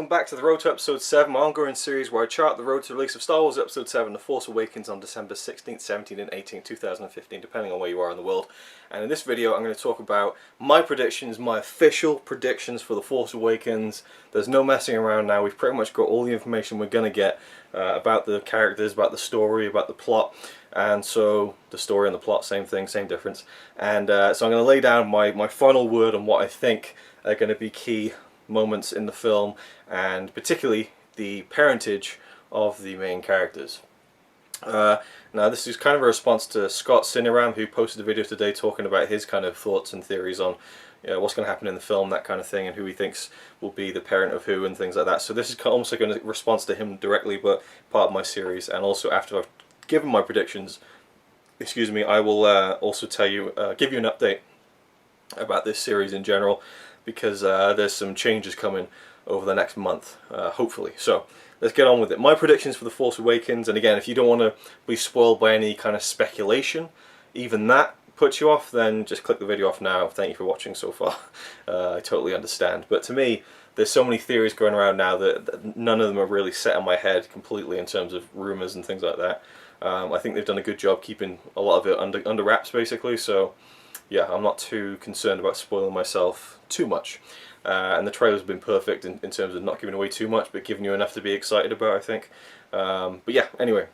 welcome back to the road to episode 7, my ongoing series where I chart the road to the release of Star Wars episode 7, The Force Awakens, on December 16th, 17th and 18th, 2015, depending on where you are in the world. And in this video I'm going to talk about my predictions, my official predictions for The Force Awakens. There's no messing around now, we've pretty much got all the information we're going to get about the characters, about the story, about the plot. And so, the story and the plot, same thing, same difference. And so I'm going to lay down my final word on what I think are going to be key moments in the film, and particularly the parentage of the main characters. Now this is kind of a response to Scott Cineram, who posted a video today talking about his kind of thoughts and theories on what's going to happen in the film, that kind of thing, and who he thinks will be the parent of who and things like that. So this is almost like a response to him directly, but part of my series. And also after I've given my predictions, excuse me, I will also tell you, give you an update about this series in general, because there's some changes coming over the next month, hopefully. So let's get on with it. My predictions for The Force Awakens, and again, if you don't want to be spoiled by any kind of speculation, even that puts you off, then just click the video off now. Thank you for watching so far. I totally understand. But to me, there's so many theories going around now that none of them are really set in my head completely in terms of rumours and things like that. I think they've done a good job keeping a lot of it under wraps, basically, so yeah, I'm not too concerned about spoiling myself too much. And the trailer's been perfect in terms of not giving away too much, but giving you enough to be excited about, I think. But yeah, anyway.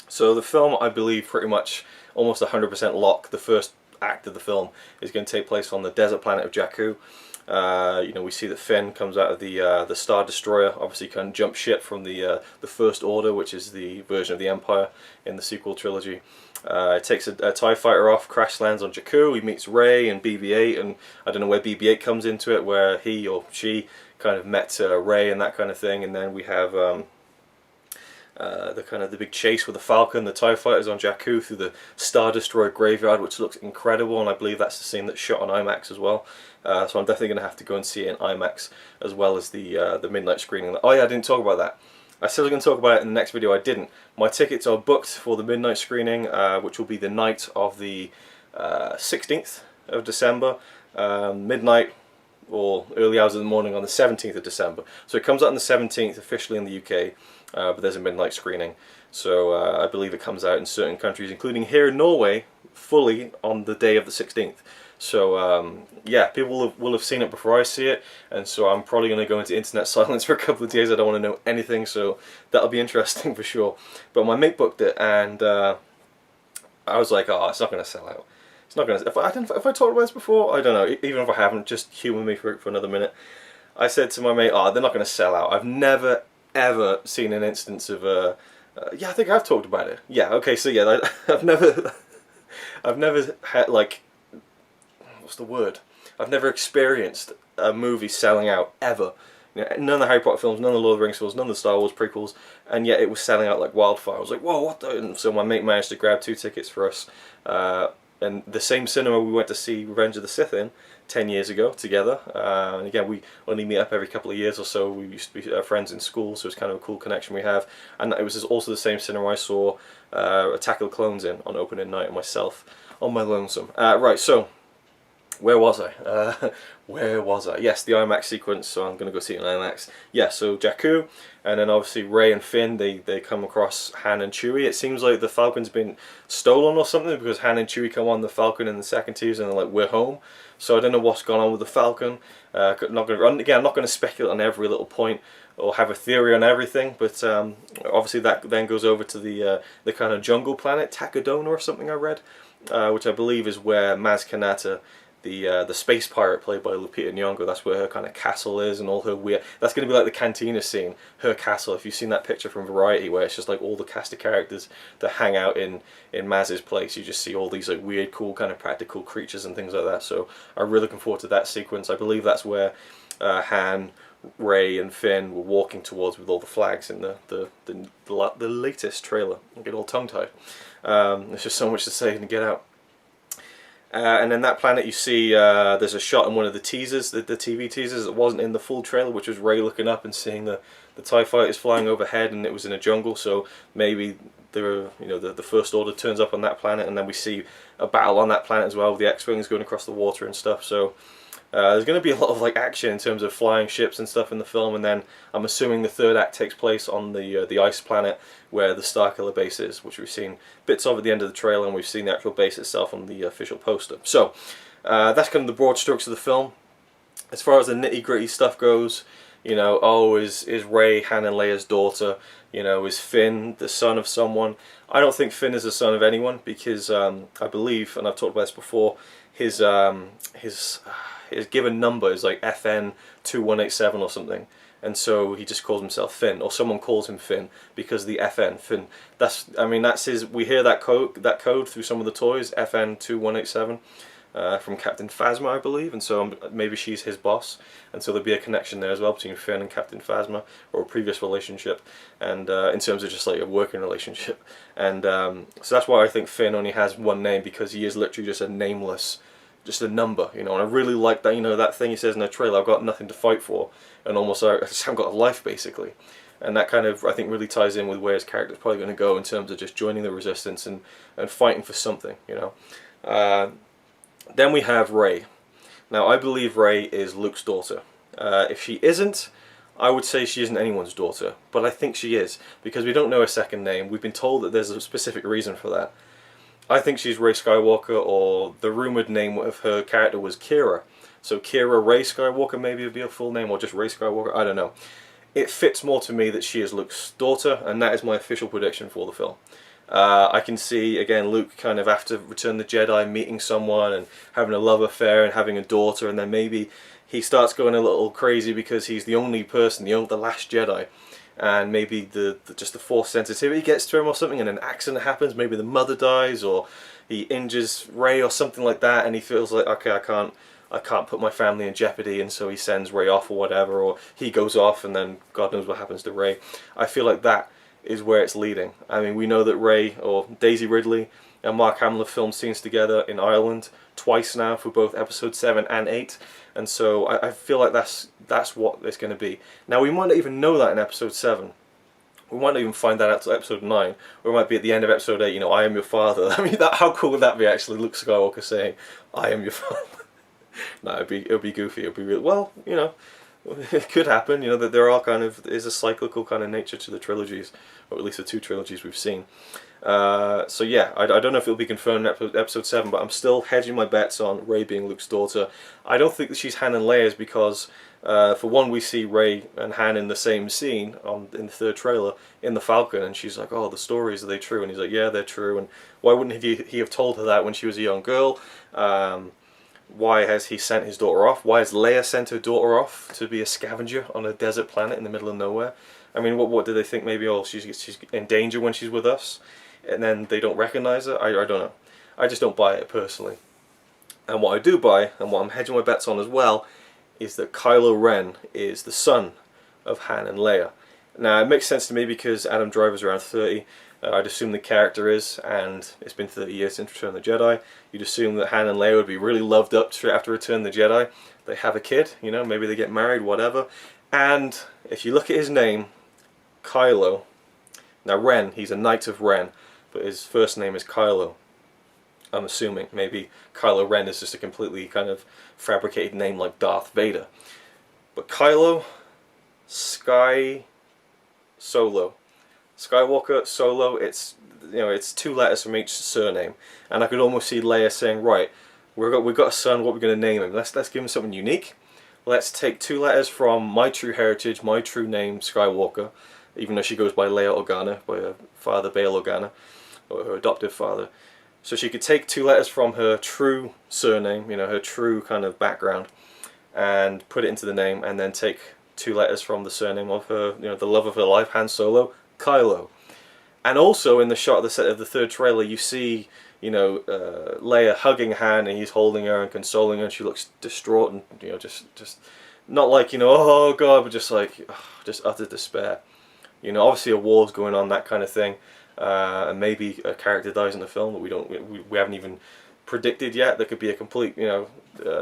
So the film, I believe, pretty much almost 100% lock. The first act of the film is going to take place on the desert planet of Jakku. We see that Finn comes out of the Star Destroyer, obviously can jump ship from the First Order, which is the version of the Empire in the sequel trilogy. Takes a TIE fighter off, crash lands on Jakku, he meets Rey and BB-8, and I don't know where BB-8 comes into it, where he or she kind of met Rey and that kind of thing, and then we have the big chase with the Falcon, the TIE fighters on Jakku through the Star Destroyer graveyard, which looks incredible, and I believe that's the scene that's shot on IMAX as well. So I'm definitely going to have to go and see it in IMAX, as well as the midnight screening. Oh yeah, I didn't talk about that. I said I was going to talk about it in the next video, I didn't. My tickets are booked for the midnight screening, which will be the night of the 16th of December, midnight or early hours of the morning on the 17th of December. So it comes out on the 17th officially in the UK, but there's a midnight screening. So I believe it comes out in certain countries, including here in Norway, fully on the day of the 16th. So yeah, people will have seen it before I see it, and so I'm probably going to go into internet silence for a couple of days. I don't want to know anything, so that'll be interesting for sure. But my mate booked it, and I was like, oh, it's not going to sell out. It's not going to. If I talked about this before, I don't know. Even if I haven't, just humour me for another minute. I said to my mate, oh, they're not going to sell out. I've never ever seen an instance of yeah, I think I've talked about it. Yeah, okay, so yeah, I've never had, like, what's the word? I've never experienced a movie selling out, ever. None of the Harry Potter films, none of the Lord of the Rings films, none of the Star Wars prequels, and yet it was selling out like wildfire. I was like, whoa, what the? And so my mate managed to grab 2 tickets for us, and the same cinema we went to see Revenge of the Sith in 10 years ago together. And again, we only meet up every couple of years or so. We used to be friends in school, so it's kind of a cool connection we have. And it was also the same cinema I saw Attack of the Clones in on opening night myself on my lonesome. Right, so where was I? Where was I? Yes, the IMAX sequence, so I'm going to go see it in IMAX. Yeah, so Jakku, and then obviously Rey and Finn, they come across Han and Chewie. It seems like the Falcon's been stolen or something, because Han and Chewie come on the Falcon in the second teaser and they're like, we're home. So I don't know what's gone on with the Falcon. Again, I'm not going to speculate on every little point or have a theory on everything, but obviously that then goes over to the kind of jungle planet, Takodana or something I read, which I believe is where Maz Kanata, the space pirate played by Lupita Nyong'o, that's where her kind of castle is, and all her weird. That's going to be like the cantina scene, her castle. If you've seen that picture from Variety, where it's just like all the cast of characters that hang out in Maz's place, you just see all these like weird, cool kind of practical creatures and things like that. So I'm really looking forward to that sequence. I believe that's where Han, Rey, and Finn were walking towards with all the flags in the latest trailer. I get all tongue-tied. There's just so much to say and get out. And then that planet, you see there's a shot in one of the teasers, the TV teasers, that wasn't in the full trailer, which was Rey looking up and seeing the TIE fighters flying overhead, and it was in a jungle. So maybe the First Order turns up on that planet, and then we see a battle on that planet as well with the X-wings going across the water and stuff. So There's going to be a lot of like action in terms of flying ships and stuff in the film, and then I'm assuming the third act takes place on the ice planet where the Starkiller base is, which we've seen bits of at the end of the trailer, and we've seen the actual base itself on the official poster. So that's kind of the broad strokes of the film. As far as the nitty-gritty stuff goes, you know, oh, is Rey Han and Leia's daughter? You know, is Finn the son of someone? I don't think Finn is the son of anyone, because I believe, and I've talked about this before, his given number is like FN 2187 or something, and so he just calls himself Finn, or someone calls him Finn because of the FN Finn. That's, I mean, that's his. We hear that code through some of the toys, FN 2187. From Captain Phasma, I believe, and so maybe she's his boss, and so there'll be a connection there as well between Finn and Captain Phasma, or a previous relationship, and in terms of just like a working relationship, and so that's why I think Finn only has one name, because he is literally just a nameless, just a number, you know. And I really like that, you know, that thing he says in the trailer, I've got nothing to fight for, and almost I just haven't got a life, basically. And that kind of, I think, really ties in with where his character's probably going to go in terms of just joining the Resistance and fighting for something, you know. Then we have Rey. Now, I believe Rey is Luke's daughter. If she isn't, I would say she isn't anyone's daughter, but I think she is, because we don't know her second name. We've been told that there's a specific reason for that. I think she's Rey Skywalker, or the rumoured name of her character was Kira. So Kira Rey Skywalker maybe would be her full name, or just Rey Skywalker, I don't know. It fits more to me that she is Luke's daughter, and that is my official prediction for the film. I can see, again, Luke kind of after Return of the Jedi meeting someone and having a love affair and having a daughter, and then maybe he starts going a little crazy because he's the only person, the last Jedi, and maybe just the Force sensitivity gets to him or something, and an accident happens, maybe the mother dies, or he injures Rey or something like that, and he feels like, okay, I can't put my family in jeopardy, and so he sends Rey off or whatever, or he goes off and then God knows what happens to Rey. I feel like that is where it's leading. I mean, we know that Rey, or Daisy Ridley, and Mark Hamill have filmed scenes together in Ireland twice now for both episode 7 and 8, and so I feel like that's what it's going to be. Now, we might not even know that in episode 7. We might not even find that out till episode 9, or it might be at the end of episode 8, you know, I am your father. I mean, how cool would that be, actually, Luke Skywalker saying, I am your father? No, it'd be goofy, it'd be real. Well, you know, it could happen, you know, that there are is a cyclical kind of nature to the trilogies, or at least the 2 trilogies we've seen. So yeah, I don't know if it'll be confirmed in episode 7, but I'm still hedging my bets on Rey being Luke's daughter. I don't think that she's Han and Leia's, because for one, we see Rey and Han in the same scene in the 3rd trailer in the Falcon, and she's like, oh, the stories, are they true? And he's like, yeah, they're true. And why wouldn't he have told her that when she was a young girl? Why has he sent his daughter off? Why has Leia sent her daughter off to be a scavenger on a desert planet in the middle of nowhere? I mean, what do they think? Maybe, oh, she's in danger when she's with us, and then they don't recognize her? I don't know. I just don't buy it personally. And what I do buy, and what I'm hedging my bets on as well, is that Kylo Ren is the son of Han and Leia. Now, it makes sense to me because Adam Driver's around 30. I'd assume the character is, and it's been 30 years since Return of the Jedi. You'd assume that Han and Leia would be really loved up straight after Return of the Jedi. They have a kid, you know, maybe they get married, whatever. And if you look at his name, Kylo, now Ren, he's a Knight of Ren, but his first name is Kylo. I'm assuming maybe Kylo Ren is just a completely kind of fabricated name like Darth Vader. But Kylo, Skywalker, Solo, it's, you know, it's 2 letters from each surname, and I could almost see Leia saying, right, we've got a son, what are we going to name him? Let's give him something unique. Let's take 2 letters from my true heritage, my true name, Skywalker, even though she goes by Leia Organa, by her father Bail Organa, or her adoptive father. So she could take 2 letters from her true surname, you know, her true kind of background, and put it into the name, and then take 2 letters from the surname of her, you know, the love of her life, Han Solo, Kylo. And also in the shot of the 3rd trailer, you see, you know, Leia hugging Han, and he's holding her and consoling her, and she looks distraught and, you know, just not like, you know, oh God, but just like, just utter despair. You know, obviously a war's going on, that kind of thing, and maybe a character dies in the film that we haven't even predicted yet. There could be a complete, you know,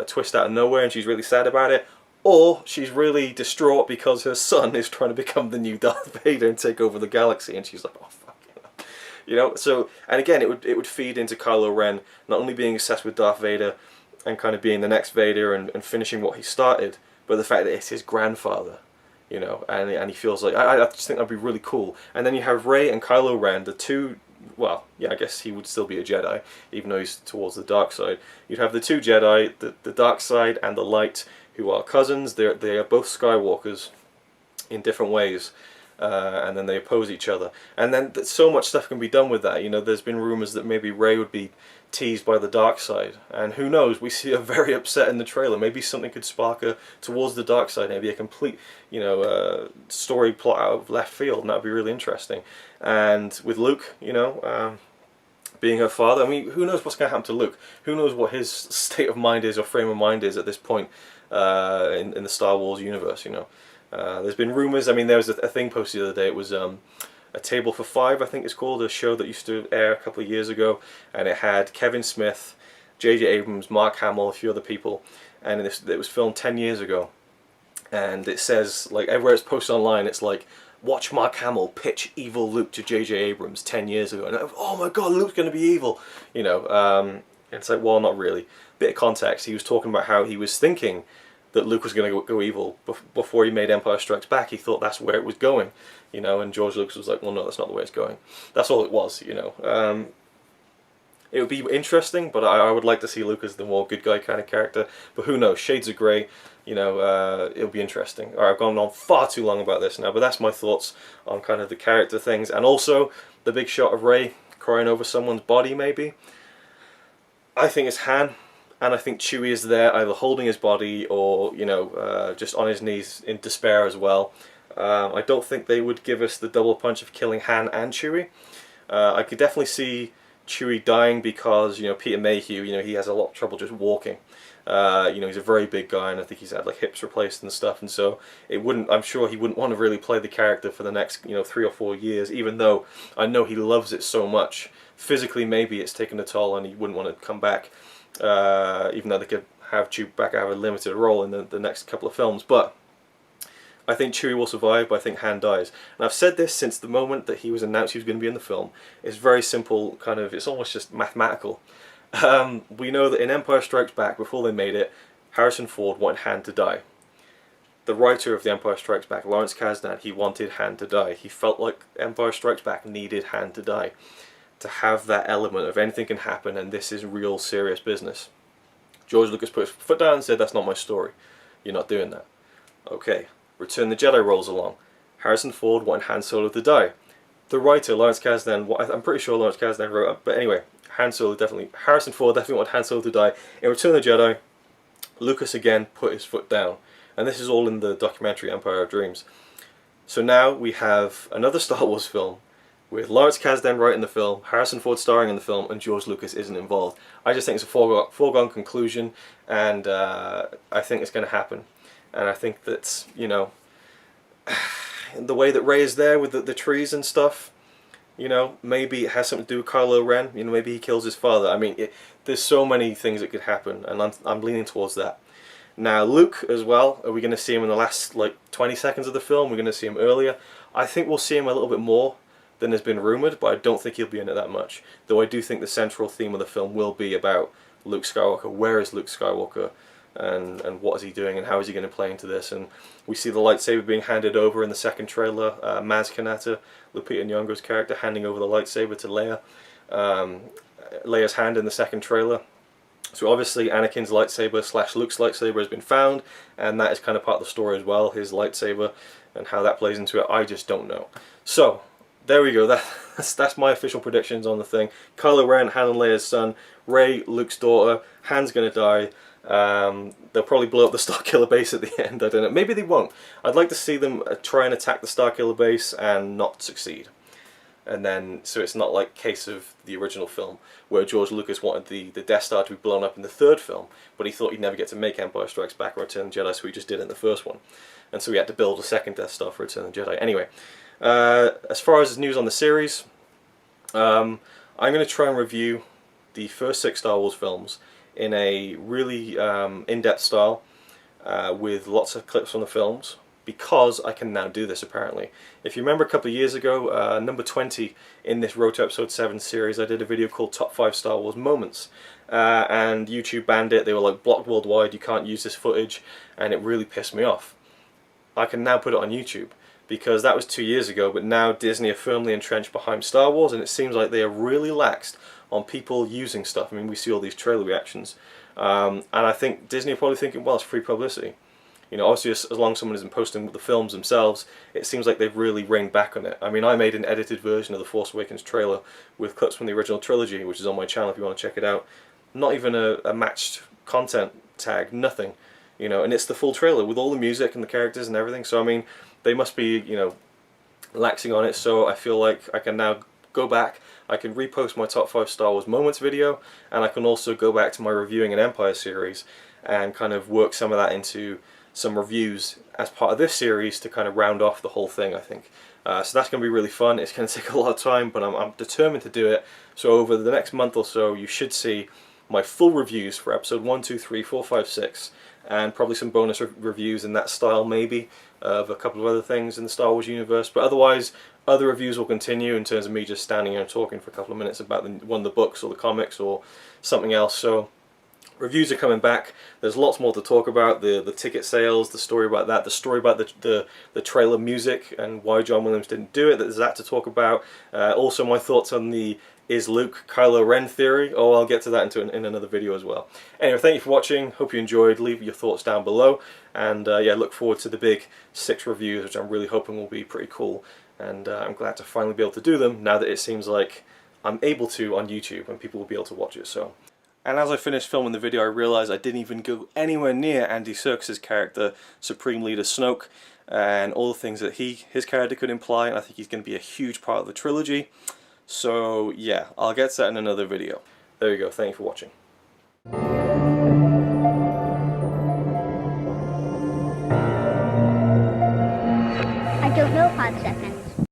twist out of nowhere, and she's really sad about it. Or she's really distraught because her son is trying to become the new Darth Vader and take over the galaxy, and she's like, oh fuck, you know. So, and again, it would feed into Kylo Ren not only being obsessed with Darth Vader, and kind of being the next Vader and finishing what he started, but the fact that it's his grandfather, you know, and he feels like, I just think that'd be really cool. And then you have Rey and Kylo Ren, the two, well, yeah, I guess he would still be a Jedi, even though he's towards the dark side. You'd have the two Jedi, the dark side and the light, who are cousins. They are both Skywalkers in different ways, and then they oppose each other. And then so much stuff can be done with that. You know, there's been rumors that maybe Rey would be teased by the dark side, and who knows, we see her very upset in the trailer. Maybe something could spark her towards the dark side, maybe a complete, you know, story plot out of left field, and that would be really interesting. And with Luke, you know, being her father, I mean, who knows what's going to happen to Luke? Who knows what his state of mind is, or frame of mind is at this point in the Star Wars universe, you know. There's been rumors. I mean, there was a thing posted the other day. It was A Table for Five, I think it's called, a show that used to air a couple of years ago, and it had Kevin Smith, J.J. Abrams, Mark Hamill, a few other people, and it was filmed 10 years ago. And it says, like, everywhere it's posted online, it's like, watch Mark Hamill pitch evil Luke to J.J. Abrams 10 years ago. And oh my god, Luke's going to be evil! You know, it's like, well, not really. Bit of context, he was talking about how he was thinking that Luke was going to go evil before he made Empire Strikes Back. He thought that's where it was going, you know, and George Lucas was like, well, no, that's not the way it's going. That's all it was, you know. It would be interesting, but I would like to see Luke as the more good guy kind of character. But who knows? Shades of grey, you know, it'll be interesting. Alright, I've gone on far too long about this now, but that's my thoughts on kind of the character things. And also, the big shot of Rey crying over someone's body, maybe. I think it's Han. And I think Chewie is there, either holding his body or, you know, just on his knees in despair as well. I don't think they would give us the double punch of killing Han and Chewie. I could definitely see Chewie dying because, you know, Peter Mayhew, you know, he has a lot of trouble just walking. You know, he's a very big guy, and I think he's had like hips replaced and stuff, and so it wouldn't. I'm sure he wouldn't want to really play the character for the next, you know, 3 or 4 years. Even though I know he loves it so much, physically maybe it's taken a toll, and he wouldn't want to come back. Even though they could have Chewbacca have a limited role in the next couple of films. But I think Chewie will survive, but I think Han dies. And I've said this since the moment that he was announced he was going to be in the film. It's very simple, kind of, it's almost just mathematical. We know that in Empire Strikes Back, before they made it, Harrison Ford wanted Han to die. The writer of The Empire Strikes Back, Lawrence Kasdan, he wanted Han to die. He felt like Empire Strikes Back needed Han to die, to have that element of anything can happen and this is real serious business. George Lucas put his foot down and said, that's not my story. You're not doing that. Okay, Return of the Jedi rolls along. Harrison Ford wanted Han Solo to die. The writer, Lawrence Kasdan, I'm pretty sure Lawrence Kasdan wrote it, but anyway, Harrison Ford definitely wanted Han Solo to die. In Return of the Jedi, Lucas again put his foot down. And this is all in the documentary Empire of Dreams. So now we have another Star Wars film with Lawrence Kasdan writing the film, Harrison Ford starring in the film, and George Lucas isn't involved. I just think it's a foregone conclusion, and I think it's going to happen. And I think that, you know, the way that Rey is there with the trees and stuff, you know, maybe it has something to do with Kylo Ren. You know, maybe he kills his father. I mean, there's so many things that could happen, and I'm leaning towards that. Now, Luke as well, are we going to see him in the last, like, 20 seconds of the film? We're going to see him earlier. I think we'll see him a little bit more than has been rumoured, but I don't think he'll be in it that much. Though I do think the central theme of the film will be about Luke Skywalker. Where is Luke Skywalker, and what is he doing, and how is he going to play into this? And we see the lightsaber being handed over in the second trailer. Maz Kanata, Lupita Nyong'o's character, handing over the lightsaber to Leia. Leia's hand in the second trailer. So obviously Anakin's lightsaber / Luke's lightsaber has been found, and that is kind of part of the story as well, his lightsaber, and how that plays into it, I just don't know. So, there we go, that's my official predictions on the thing. Kylo Ren, Han and Leia's son, Rey, Luke's daughter, Han's gonna die. They'll probably blow up the Starkiller base at the end, I don't know. Maybe they won't. I'd like to see them try and attack the Starkiller base and not succeed. And then, so it's not like case of the original film, where George Lucas wanted the Death Star to be blown up in the third film, but he thought he'd never get to make Empire Strikes Back or Return of the Jedi, so he just did it in the first one. And so he had to build a second Death Star for Return of the Jedi. Anyway, as far as news on the series, I'm going to try and review the first 6 Star Wars films in a really in-depth style, with lots of clips from the films, because I can now do this apparently. If you remember a couple of years ago, number 20 in this Road to Episode 7 series, I did a video called Top 5 Star Wars Moments. And YouTube banned it. They were like, blocked worldwide, you can't use this footage, and it really pissed me off. I can now put it on YouTube, because that was 2 years ago, but now Disney are firmly entrenched behind Star Wars, and it seems like they are really laxed on people using stuff. I mean, we see all these trailer reactions, and I think Disney are probably thinking, well, it's free publicity. You know, obviously as long as someone isn't posting the films themselves, it seems like they've really reined back on it. I mean, I made an edited version of the Force Awakens trailer with clips from the original trilogy, which is on my channel if you want to check it out. Not even a matched content tag, nothing. You know, and it's the full trailer with all the music and the characters and everything. So I mean, they must be, you know, laxing on it. So I feel like I can now go back, I can repost my top 5 Star Wars moments video, and I can also go back to my reviewing an Empire series and kind of work some of that into some reviews as part of this series to kind of round off the whole thing, I think. So that's going to be really fun. It's going to take a lot of time, but I'm determined to do it. So over the next month or so, you should see my full reviews for episode 1, 2, 3, 4, 5, 6, and probably some bonus reviews in that style maybe, of a couple of other things in the Star Wars universe. But otherwise, other reviews will continue in terms of me just standing here and talking for a couple of minutes about one of the books or the comics or something else. So reviews are coming back. There's lots more to talk about. The ticket sales, the story about that, the story about the trailer music and why John Williams didn't do it. There's that to talk about. Also my thoughts on the is Luke Kylo Ren theory. Oh, I'll get to that in another video as well. Anyway, thank you for watching. Hope you enjoyed. Leave your thoughts down below. And yeah, look forward to the big 6 reviews, which I'm really hoping will be pretty cool. And I'm glad to finally be able to do them now that it seems like I'm able to on YouTube and people will be able to watch it. So. And as I finished filming the video, I realised I didn't even go anywhere near Andy Serkis's character, Supreme Leader Snoke, and all the things that his character could imply, and I think he's going to be a huge part of the trilogy. So yeah, I'll get to that in another video. There you go, thank you for watching. I don't know 5 seconds.